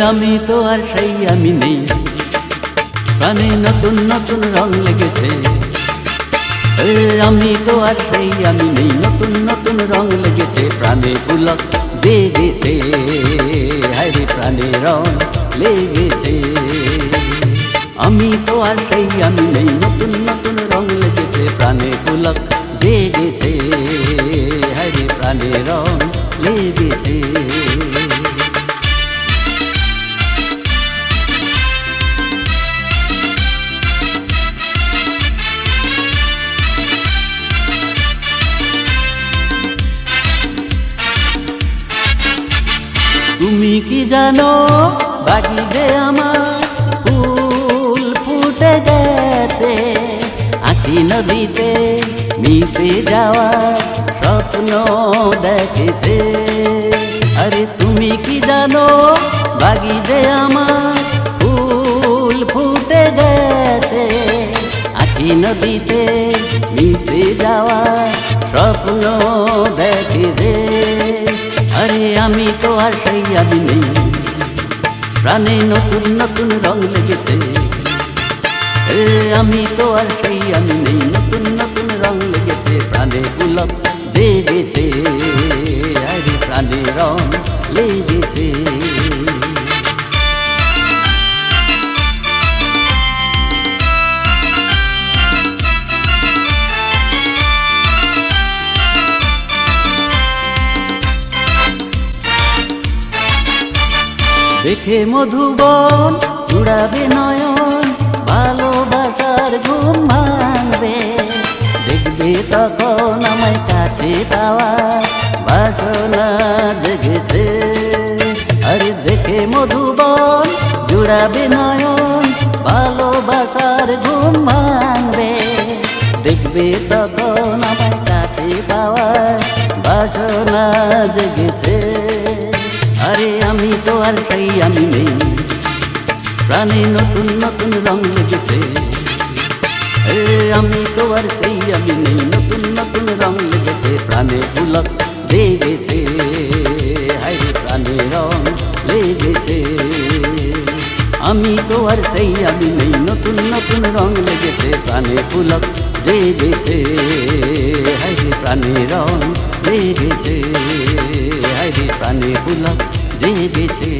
আমি তো আর সেই আমি নেই, প্রাণে নতুন নতুন রং লেগেছে। আমি তো আর সেই আমি নেই, নতুন নতুন রং লেগেছে। প্রাণে পুলক জেগেছে, হায়রে প্রাণে রং লেগেছে। আমি তো আর সেই আমি নেই, নতুন নতুন রং লেগেছে। প্রাণে পুলক জেগেছে, হায়রে প্রাণে রং লেগেছে। তুমি কি জানো বাগিচে আমার ফুল ফুটে গেছে, আঁখি নদীতে মিশে যাওয়া স্বপ্ন দেখেছে। আরে তুমি কি জানো বাগিচে আমার ফুল ফুটে গেছে, আঁখি নদীতে মিশে যাওয়া স্বপ্ন দেখেছে। আরে আমি তো আর সেই আমি নেই, প্রাণে নতুন নতুন রং লেগেছে। আমি তো আর সেই আমি নেই, নতুন নতুন রং লেগেছে। প্রাণে পুলক জেগেছে, আরে প্রাণে রং লেগেছে। দেখে মধুবন জুড়াবে নয়ন, ভালোবাসার ঘুম ভাঙবে। দেখবে তখন আমায় কাছে পাওয়া বাসনা জেগেছে। আরে দেখে মধুবন জুড়াবে নয়ন, ভালোবাসার ঘুম ভাঙবে। দেখবে তখন আমায় কাছে পাওয়া বাসনা জেগেছে। আরে আমি তো আর সেই আমি নেই, প্রাণে নতুন নতুন রং লেগেছে। আমি তো আর সেই আমি নেই, নতুন নতুন রং লেগেছে। প্রাণে পুলক জেগেছে, হায়রে প্রাণে রং লেগেছে। আমি তো আর সেই আমি নেই, নতুন নতুন রং লেগেছে। প্রাণে পুলক জেগেছে, হায়রে প্রাণে রং লেগেছে। হায়রে প্রাণে পুলক জেগেছে।